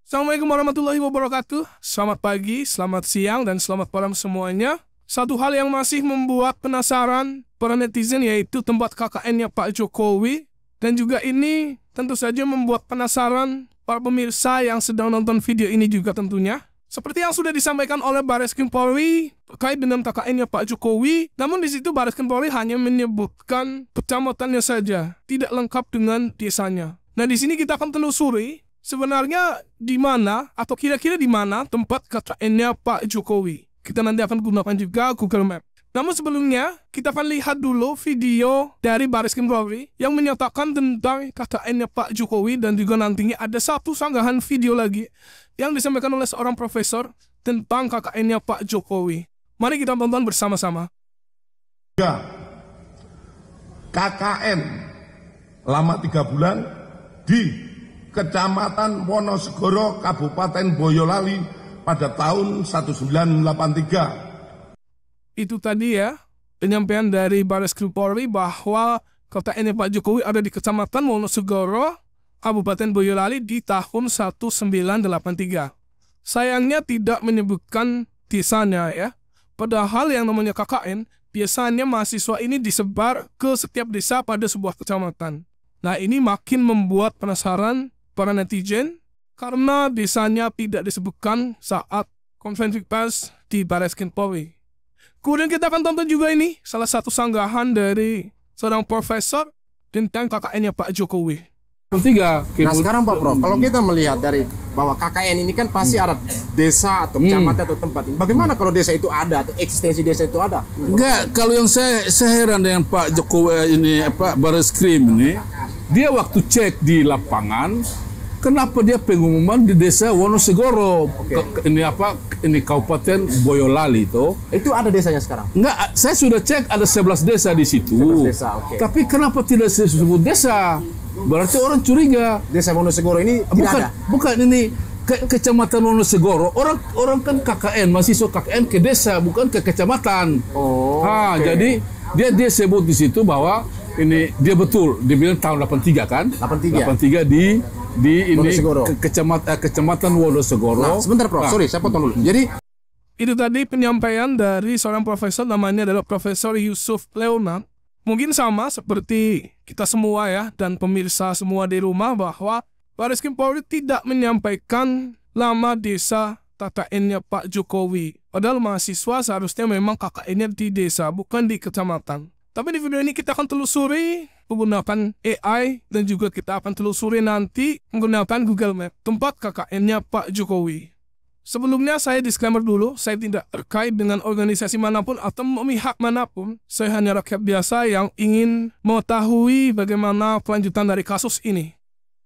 Assalamualaikum warahmatullahi wabarakatuh. Selamat pagi, selamat siang, dan selamat malam semuanya. Satu hal yang masih membuat penasaran para netizen yaitu tempat KKN-nya Pak Jokowi. Dan juga ini tentu saja membuat penasaran para pemirsa yang sedang nonton video ini juga tentunya. Seperti yang sudah disampaikan oleh Bareskrim Polri terkait dengan KKN-nya Pak Jokowi, namun di situ Bareskrim Polri hanya menyebutkan kecamatannya saja, tidak lengkap dengan desanya. Nah, di sini kita akan telusuri sebenarnya di mana atau kira-kira di mana tempat KKN-nya Pak Jokowi. Kita nanti akan gunakan juga Google Map. Namun sebelumnya, kita akan lihat dulu video dari Bareskrim Polri yang menyatakan tentang KKN-nya Pak Jokowi, dan juga nantinya ada satu sanggahan video lagi yang disampaikan oleh seorang profesor tentang KKN-nya Pak Jokowi. Mari kita tonton bersama-sama. KKN lama 3 bulan di Kecamatan Wonosegoro, Kabupaten Boyolali pada tahun 1983. Itu tadi ya, penyampaian dari Bareskrim Polri bahwa KKN Pak Jokowi ada di Kecamatan Wonosegoro, Kabupaten Boyolali di tahun 1983. Sayangnya tidak menyebutkan desanya ya. Padahal yang namanya KKN, biasanya mahasiswa ini disebar ke setiap desa pada sebuah kecamatan. Nah, ini makin membuat penasaran para netizen karena desanya tidak disebutkan saat konferensi pers di Bareskrim Polri. Kemudian kita akan tonton juga ini salah satu sanggahan dari seorang profesor tentang KKN-nya Pak Jokowi. Nah sekarang Pak Prof, kalau kita melihat dari bahwa KKN ini kan pasti ada desa atau kecamatan atau tempat ini. Bagaimana kalau desa itu ada atau eksistensi desa itu ada? Enggak, kalau yang saya heran dengan Pak Jokowi ini, Pak Bareskrim ini, dia waktu cek di lapangan, kenapa dia pengumuman di desa Wonosegoro, ini Kabupaten Boyolali itu. Itu ada desanya sekarang? Enggak, saya sudah cek ada 11 desa di situ. 11 desa, oke. Tapi kenapa tidak disebut desa? Berarti orang curiga. Desa Wonosegoro ini tidak ada? Bukan ini Kecamatan Wonosegoro. Orang kan KKN, mahasiswa KKN ke desa, bukan ke kecamatan. Jadi dia sebut di situ bahwa ini dia betul, dia bilang tahun 83 kan? 83 di ini Kecamatan Wonosegoro. Nah, sebentar Prof, sorry saya potong dulu. Jadi itu tadi penyampaian dari seorang profesor, namanya adalah Profesor Yusuf Leonard. Mungkin sama seperti kita semua ya, dan pemirsa semua di rumah, bahwa Bareskrim Polri tidak menyampaikan nama desa KKN-nya Pak Jokowi. Padahal mahasiswa seharusnya memang KKN-nya di desa, bukan di kecamatan. Tapi di video ini kita akan telusuri menggunakan AI, dan juga kita akan telusuri nanti menggunakan Google Map tempat KKN-nya Pak Jokowi. Sebelumnya saya disclaimer dulu, saya tidak terkait dengan organisasi manapun atau memihak manapun. Saya hanya rakyat biasa yang ingin mengetahui bagaimana kelanjutan dari kasus ini.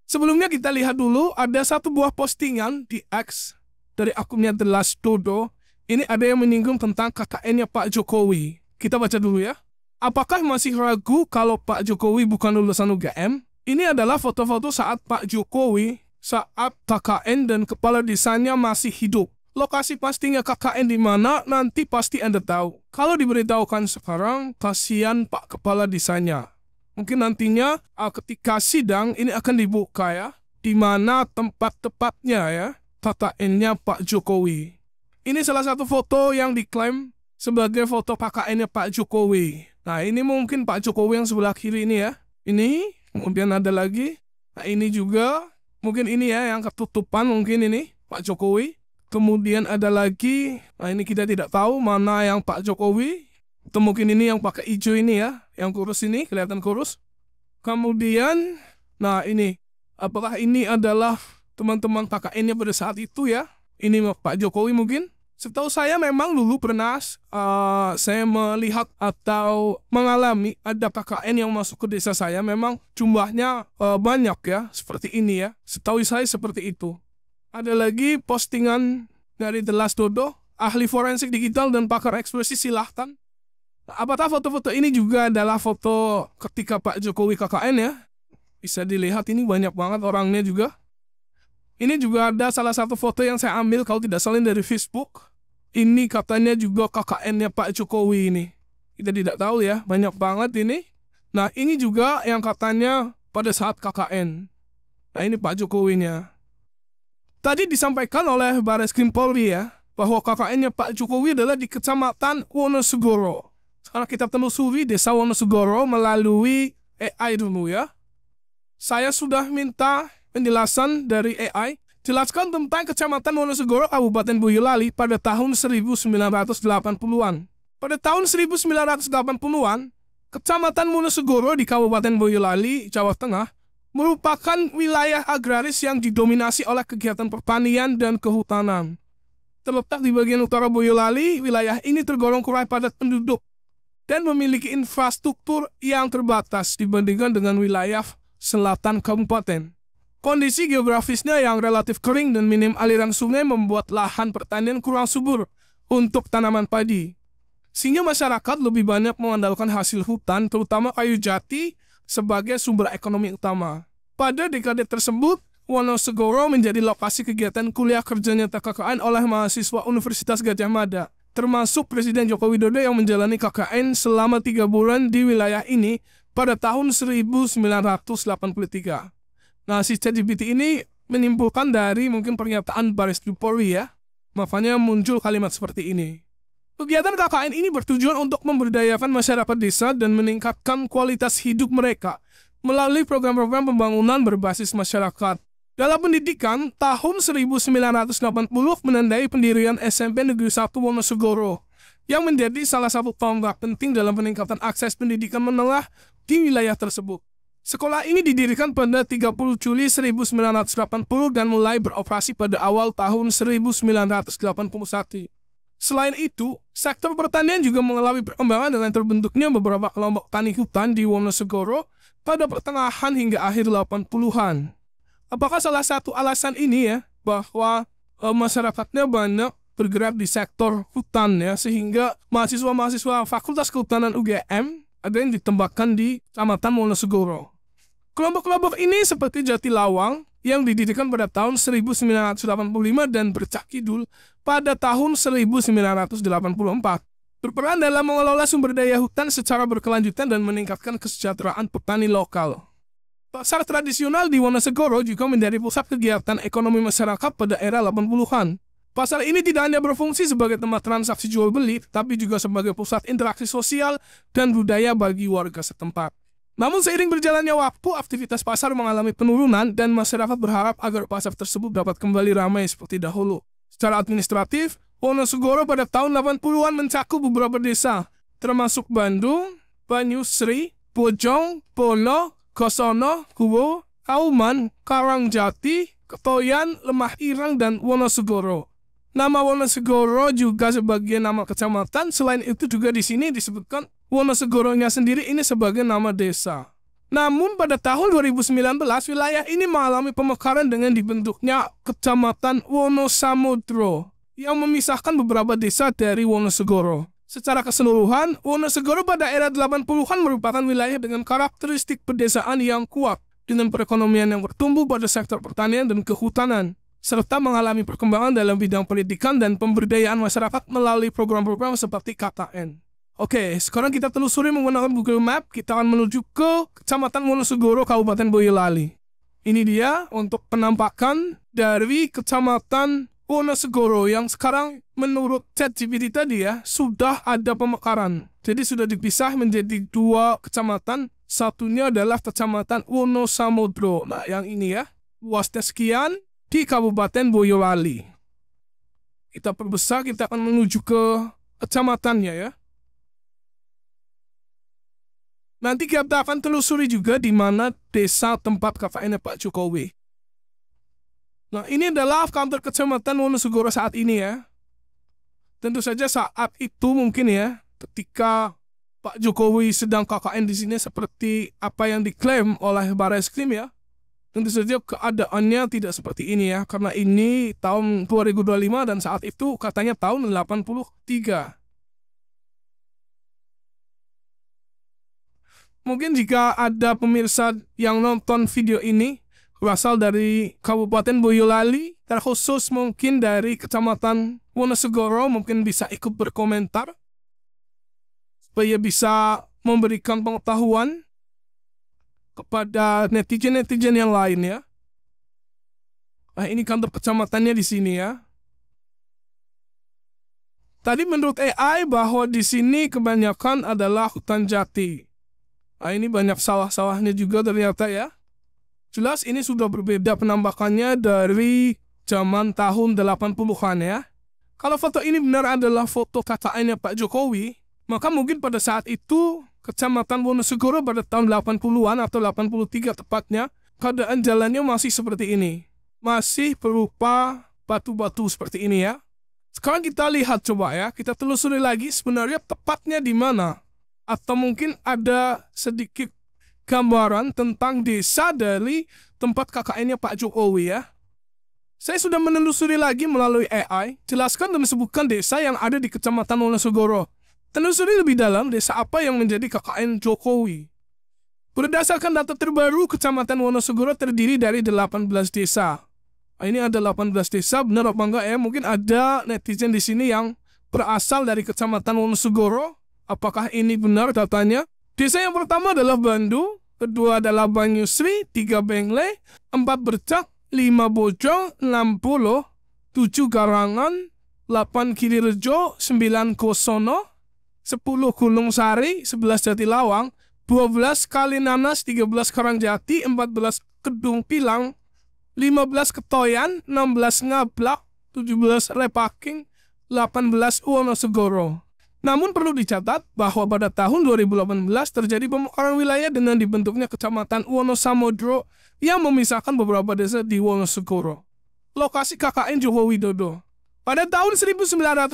Sebelumnya kita lihat dulu, ada satu buah postingan di X dari akunnya The Last Dodo. Ini ada yang menyinggung tentang KKN-nya Pak Jokowi. Kita baca dulu ya. Apakah masih ragu kalau Pak Jokowi bukan lulusan UGM? Ini adalah foto-foto saat Pak Jokowi saat KKN dan kepala desanya masih hidup. Lokasi pastinya KKN di mana nanti pasti Anda tahu. Kalau diberitahukan sekarang, kasihan Pak kepala desanya. Mungkin nantinya ketika sidang ini akan dibuka ya, di mana tempat tepatnya ya KKN-nya Pak Jokowi. Ini salah satu foto yang diklaim sebagai foto KKN-nya Pak Jokowi. Nah, ini mungkin Pak Jokowi yang sebelah kiri ini ya. Ini, kemudian ada lagi. Nah, ini juga, mungkin ini ya yang ketutupan, mungkin ini Pak Jokowi. Kemudian ada lagi, nah ini kita tidak tahu mana yang Pak Jokowi. Atau mungkin ini yang pakai hijau ini ya, yang kurus ini, kelihatan kurus. Kemudian, nah ini, apakah ini adalah teman-teman KKN-nya pada saat itu ya? Ini Pak Jokowi mungkin. Setahu saya memang dulu pernah saya melihat atau mengalami ada KKN yang masuk ke desa saya, memang jumlahnya banyak ya, seperti ini ya. Setahu saya seperti itu. Ada lagi postingan dari The Last Dodo, ahli forensik digital dan pakar ekspresi, silahkan. Apakah foto-foto ini juga adalah foto ketika Pak Jokowi KKN ya? Bisa dilihat ini banyak banget orangnya juga. Ini juga ada salah satu foto yang saya ambil kalau tidak salah dari Facebook. Ini katanya juga KKN-nya Pak Jokowi ini. Kita tidak tahu ya, banyak banget ini. Nah, ini juga yang katanya pada saat KKN. Nah, ini Pak Jokowinya. Tadi disampaikan oleh Bareskrim Polri ya, bahwa KKN-nya Pak Jokowi adalah di Kecamatan Wonosegoro. Sekarang kita telusuri desa Wonosegoro melalui AI dulu ya. Saya sudah minta penjelasan dari AI. Jelaskan tentang Kecamatan Wonosegoro, Kabupaten Boyolali pada tahun 1980-an. Pada tahun 1980-an, Kecamatan Wonosegoro di Kabupaten Boyolali, Jawa Tengah, merupakan wilayah agraris yang didominasi oleh kegiatan pertanian dan kehutanan. Terletak di bagian utara Boyolali, wilayah ini tergolong kurang padat penduduk dan memiliki infrastruktur yang terbatas dibandingkan dengan wilayah selatan kabupaten. Kondisi geografisnya yang relatif kering dan minim aliran sungai membuat lahan pertanian kurang subur untuk tanaman padi. Sehingga masyarakat lebih banyak mengandalkan hasil hutan, terutama kayu jati, sebagai sumber ekonomi utama. Pada dekade tersebut, Wonosegoro menjadi lokasi kegiatan kuliah kerja nyata KKN oleh mahasiswa Universitas Gadjah Mada, termasuk Presiden Joko Widodo yang menjalani KKN selama 3 bulan di wilayah ini pada tahun 1983. Nah, si ChatGPT ini menyimpulkan dari mungkin pernyataan Bareskrim Polri ya, makanya muncul kalimat seperti ini. Kegiatan KKN ini bertujuan untuk memberdayakan masyarakat desa dan meningkatkan kualitas hidup mereka melalui program-program pembangunan berbasis masyarakat. Dalam pendidikan, tahun 1980 menandai pendirian SMP Negeri 1 Wonosegoro, yang menjadi salah satu tonggak penting dalam peningkatan akses pendidikan menengah di wilayah tersebut. Sekolah ini didirikan pada 30 Juli 1980 dan mulai beroperasi pada awal tahun 1981. Selain itu, sektor pertanian juga mengalami perkembangan dengan terbentuknya beberapa kelompok tani hutan di Wonosegoro pada pertengahan hingga akhir 80-an. Apakah salah satu alasan ini ya, bahwa masyarakatnya banyak bergerak di sektor hutan ya, sehingga mahasiswa-mahasiswa Fakultas Kehutanan UGM ada yang ditembakkan di Kecamatan Wonosegoro. Kelompok-kelompok ini seperti Jatilawang yang didirikan pada tahun 1985 dan Bercak Kidul pada tahun 1984. Berperan dalam mengelola sumber daya hutan secara berkelanjutan dan meningkatkan kesejahteraan petani lokal. Pasar tradisional di Wonosegoro juga menjadi pusat kegiatan ekonomi masyarakat pada era 80-an. Pasar ini tidak hanya berfungsi sebagai tempat transaksi jual beli, tapi juga sebagai pusat interaksi sosial dan budaya bagi warga setempat. Namun seiring berjalannya waktu, aktivitas pasar mengalami penurunan dan masyarakat berharap agar pasar tersebut dapat kembali ramai seperti dahulu. Secara administratif, Wonosegoro pada tahun 80-an mencakup beberapa desa, termasuk Bandung, Banyusri, Bojong, Pono, Kosono, Kuwo, Kauman, Karangjati, Ketoyan, Lemah Irang, dan Wonosegoro. Nama Wonosegoro juga sebagai nama kecamatan, selain itu juga di sini disebutkan Wonosegoronya sendiri ini sebagai nama desa. Namun pada tahun 2019, wilayah ini mengalami pemekaran dengan dibentuknya Kecamatan Wonosamudro yang memisahkan beberapa desa dari Wonosegoro. Secara keseluruhan, Wonosegoro pada era 80-an merupakan wilayah dengan karakteristik pedesaan yang kuat, dengan perekonomian yang bertumbuh pada sektor pertanian dan kehutanan, serta mengalami perkembangan dalam bidang pendidikan dan pemberdayaan masyarakat melalui program-program seperti KKN. Oke, sekarang kita telusuri menggunakan Google Map, kita akan menuju ke Kecamatan Wonosegoro, Kabupaten Boyolali. Ini dia untuk penampakan dari Kecamatan Wonosegoro yang sekarang menurut ChatGPT tadi ya, sudah ada pemekaran. Jadi sudah dipisah menjadi 2 kecamatan, satunya adalah Kecamatan Wonosamudro. Nah, yang ini ya, luasnya sekian di Kabupaten Boyolali. Kita perbesar, kita akan menuju ke kecamatannya ya. Nanti kita akan telusuri juga di mana desa tempat KKN Pak Jokowi. Nah, ini adalah kantor kecamatan Wonosegoro saat ini ya. Tentu saja saat itu mungkin ya, ketika Pak Jokowi sedang KKN di sini seperti apa yang diklaim oleh Bareskrim ya. Tentu saja keadaannya tidak seperti ini ya, karena ini tahun 2025 dan saat itu katanya tahun 83. Mungkin jika ada pemirsa yang nonton video ini berasal dari Kabupaten Boyolali, terkhusus mungkin dari Kecamatan Wonosegoro, mungkin bisa ikut berkomentar supaya bisa memberikan pengetahuan kepada netizen-netizen yang lain ya. Nah, ini kantor kecamatannya di sini ya. Tadi menurut AI bahwa di sini kebanyakan adalah hutan jati. Nah, ini banyak sawah-sawahnya juga ternyata ya. Jelas ini sudah berbeda penambakannya dari zaman tahun 80-an ya. Kalau foto ini benar adalah foto KKN-nya Pak Jokowi, maka mungkin pada saat itu Kecamatan Wonosegoro pada tahun 80-an atau 83 tepatnya, keadaan jalannya masih seperti ini. Masih berupa batu-batu seperti ini ya. Sekarang kita lihat coba ya, kita telusuri lagi sebenarnya tepatnya di mana. Atau mungkin ada sedikit gambaran tentang desa dari tempat KKN-nya Pak Jokowi ya. Saya sudah menelusuri lagi melalui AI, jelaskan dan sebutkan desa yang ada di Kecamatan Wonosegoro. Telusuri lebih dalam desa apa yang menjadi KKN Jokowi. Berdasarkan data terbaru, Kecamatan Wonosegoro terdiri dari 18 desa. Nah, ini ada 18 desa, benar apa enggak ya? Mungkin ada netizen di sini yang berasal dari Kecamatan Wonosegoro. Apakah ini benar datanya? Desa yang pertama adalah Bandu, kedua adalah Banyusri, 3 Bengle, 4 Bercak, 5 Bojong, 6 Polo, 7 Garangan, 8 Kilirejo, 9 Kosono, 10 Gunung Sari, 11 Jatilawang, 12 Kalinanas, 13 Karangjati, 14 Kedung Pilang, 15 Ketoyan, 16 Ngablak, 17 Repaking, 18 Wonosegoro. Namun perlu dicatat bahwa pada tahun 2018 terjadi pemekaran wilayah dengan dibentuknya Kecamatan Wonosamodro yang memisahkan beberapa desa di Wonosegoro. Lokasi KKN Joko Widodo. Pada tahun 1983,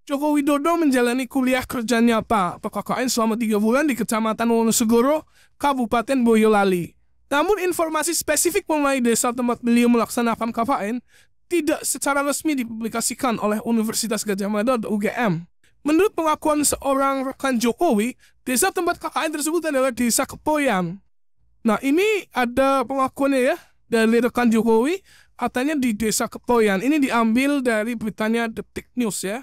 Joko Widodo menjalani kuliah kerja nyata atau KKN selama 3 bulan di Kecamatan Wonosegoro, Kabupaten Boyolali. Namun informasi spesifik mengenai desa tempat beliau melaksanakan KKN tidak secara resmi dipublikasikan oleh Universitas Gadjah Mada atau UGM. Menurut pengakuan seorang rekan Jokowi, desa tempat KKN tersebut adalah Desa Kepoyan. Nah, ini ada pengakuannya ya dari rekan Jokowi, katanya di Desa Kepoyan. Ini diambil dari beritanya Detik News ya.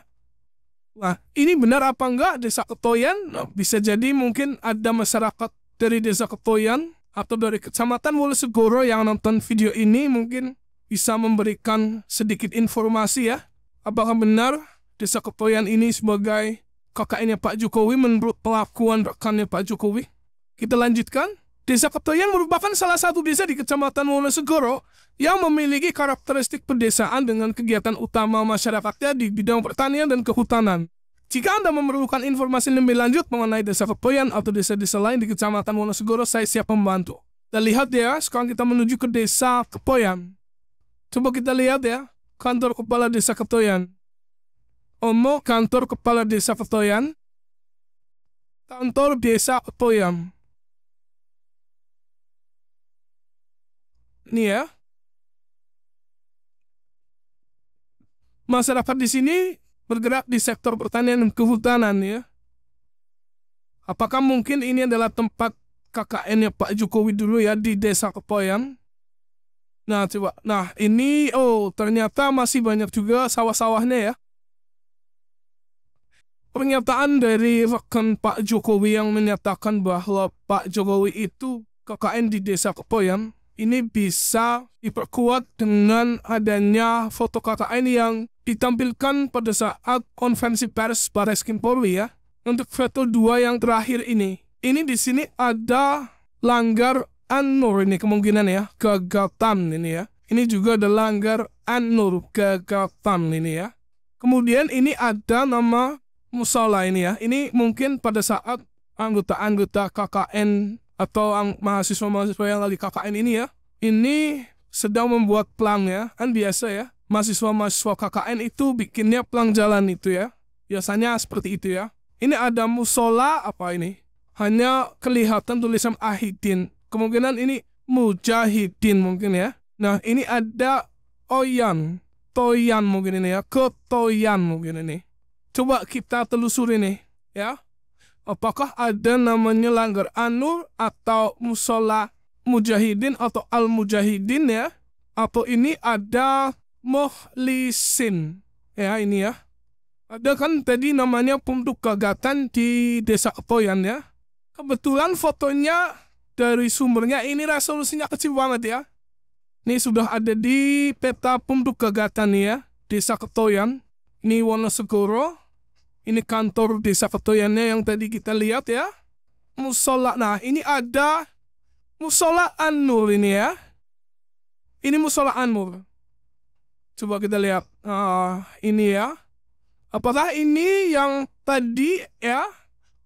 Nah, ini benar apa enggak Desa Kepoyan? Nah, bisa jadi mungkin ada masyarakat dari Desa Kepoyan atau dari Kecamatan Wonosegoro yang nonton video ini mungkin bisa memberikan sedikit informasi ya. Apakah benar Desa Kepoyan ini sebagai KKN-nya Pak Jokowi menurut pengakuan rekannya Pak Jokowi? Kita lanjutkan. Desa Kepoyan merupakan salah satu desa di Kecamatan Wonosegoro yang memiliki karakteristik pedesaan dengan kegiatan utama masyarakatnya di bidang pertanian dan kehutanan. Jika Anda memerlukan informasi lebih lanjut mengenai Desa Kepoyan atau desa-desa lain di Kecamatan Wonosegoro, saya siap membantu. Dan lihat ya, sekarang kita menuju ke Desa Kepoyan. Coba kita lihat ya, kantor kepala Desa Kepoyan. Omo, kantor kepala Desa Kepoyan. Kantor Desa Kepoyan. Ini ya. Masyarakat di sini bergerak di sektor pertanian dan kehutanan ya. Apakah mungkin ini adalah tempat KKN-nya Pak Jokowi dulu ya di Desa Kepoyan? Nah, coba. Nah, ini ternyata masih banyak juga sawah-sawahnya ya. Pernyataan dari rekan Pak Jokowi yang menyatakan bahwa Pak Jokowi itu KKN di Desa Kepoyan ini bisa diperkuat dengan adanya foto KKN yang ditampilkan pada saat konferensi pers Barreskrim Polri ya. Untuk foto 2 yang terakhir ini di sini ada Langgar An-Nur ini kemungkinan ya, Gagatan ini ya. Ini juga ada Langgar An-Nur Gagatan ini ya. Kemudian ini ada nama musola ini ya. Ini mungkin pada saat anggota-anggota KKN atau mahasiswa-mahasiswa yang lagi KKN ini ya, ini sedang membuat plang ya. Kan biasa ya, mahasiswa-mahasiswa KKN itu bikinnya plang jalan itu ya. Biasanya seperti itu ya. Ini ada musola apa ini? Hanya kelihatan tulisan Ahidin. Kemungkinan ini Mujahidin mungkin ya. Nah, ini ada Toyan mungkin ini ya. Ketoyan mungkin ini. Coba kita telusuri nih, ya. Apakah ada namanya Langgar An-Nur atau musola Mujahidin atau Al-Mujahidin ya? Atau ini ada Mukhlisin. Ya, ini ya. Ada kan tadi namanya Punduk Gagatan di Desa Kepoyan ya. Kebetulan fotonya dari sumbernya ini resolusinya kecil banget ya. Ini sudah ada di peta penduduk gagasan ya. Desa Ketoyan. Ini Wonosegoro. Ini kantor desa Ketoyannya yang tadi kita lihat ya. Musola. Nah, ini ada Musola An-Nur ini ya. Ini Musola An-Nur. Coba kita lihat. Ini ya. Apakah ini yang tadi ya?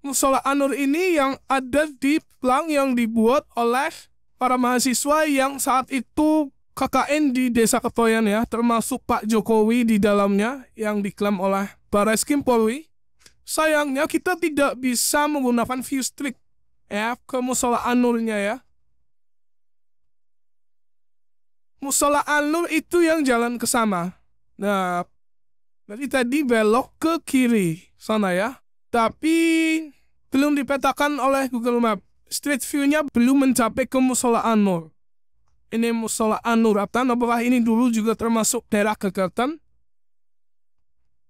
Musola An-Nur ini yang ada di plang yang dibuat oleh para mahasiswa yang saat itu KKN di Desa Ketoyan ya, termasuk Pak Jokowi di dalamnya yang diklaim oleh Barreskrim Polri. Sayangnya kita tidak bisa menggunakan view streak ya ke Musola An-Nurnya ya. Musola An-Nur itu yang jalan ke sana. Nah, jadi tadi belok ke kiri sana ya. Tapi belum dipetakan oleh Google Map. Street view-nya belum mencapai ke Musola An-Nur. Ini Musola An-Nur. Apakah ini dulu juga termasuk daerah Gagatan?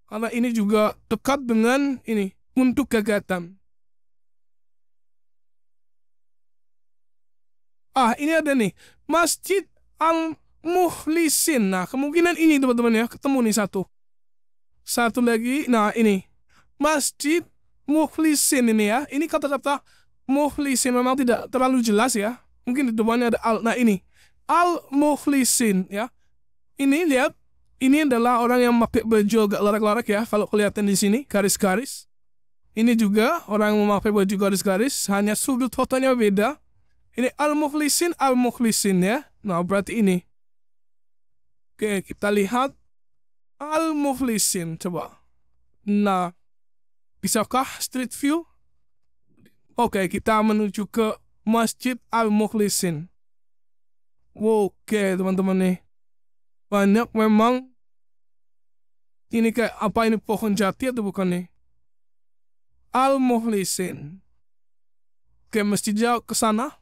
Karena ini juga dekat dengan ini, untuk Gagatan. Ini ada nih. Masjid Al-Mukhlisin. Nah, kemungkinan ini teman-teman ya. Ketemu nih satu. Satu lagi. Nah, ini. Masjid Mukhlisin ini ya. Ini kata-kata Mukhlisin memang tidak terlalu jelas ya. Mungkin di depannya ada Al. Nah ini. Al-Mukhlisin ya. Ini lihat. Ini adalah orang yang pakai baju agak larak-larak ya. Kalau kelihatan di sini. Garis-garis. Ini juga orang yang memakai baju garis-garis. Hanya sudut fotonya beda. Ini Al-Mukhlisin. Al-Mukhlisin ya. Nah berarti ini. Oke kita lihat. Al-Mukhlisin. Coba. Nah. Bisakah street view? Oke, kita menuju ke Masjid Al-Mukhlisin. Oke, teman-teman nih. Banyak memang. Ini kayak apa ini pohon jati atau bukan nih? Al-Mukhlisin. Oke, mesti jauh ke sana.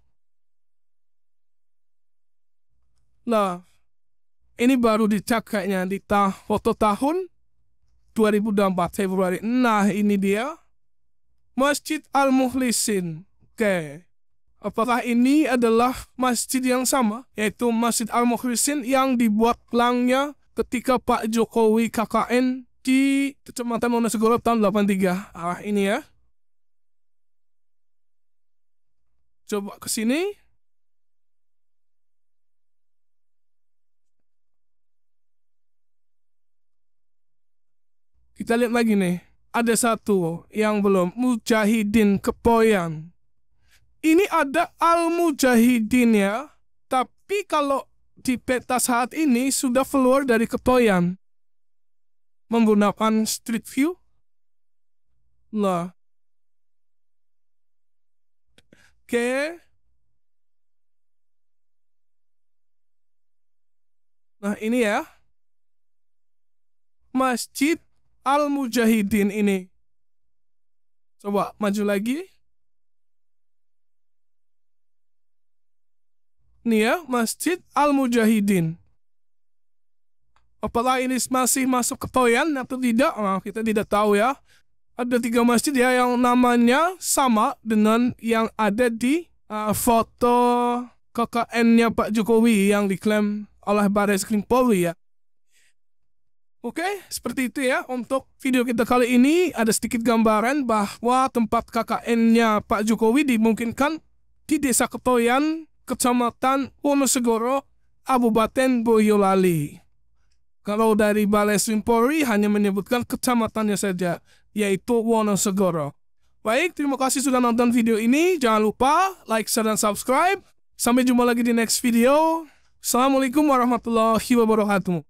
Lah, ini baru dicak kayaknya di foto tahun 2024 Februari. Nah, ini dia. Masjid Al-Mukhlisin. Oke. Apakah ini adalah masjid yang sama? Yaitu Masjid Al-Mukhlisin yang dibuat pelangnya ketika Pak Jokowi KKN di Kecamatan Wonosegoro tahun 83. Ini ya. Coba ke sini. Kita lihat lagi nih. Ada satu yang belum. Mujahidin Kepoyan. Ini ada Al-Mujahidin ya. Tapi kalau di peta saat ini sudah keluar dari Ketoyan. Menggunakan street view. Lah. Oke. Nah ini ya. Masjid Al-Mujahidin ini. Coba maju lagi. Ini ya, Masjid Al-Mujahidin. Apakah ini masih masuk Ketoyan atau tidak? Nah, kita tidak tahu ya. Ada 3 masjid ya yang namanya sama dengan yang ada di foto KKN-nya Pak Jokowi yang diklaim oleh Barreskrim Polri ya. Oke, seperti itu ya untuk video kita kali ini. Ada sedikit gambaran bahwa tempat KKN-nya Pak Jokowi dimungkinkan di Desa Ketoyan, Kecamatan Wonosegoro, Kabupaten Boyolali. Kalau dari Barreskrim Polri hanya menyebutkan kecamatannya saja, yaitu Wonosegoro. Baik, terima kasih sudah nonton video ini. Jangan lupa like, share, dan subscribe. Sampai jumpa lagi di next video. Assalamualaikum warahmatullahi wabarakatuh.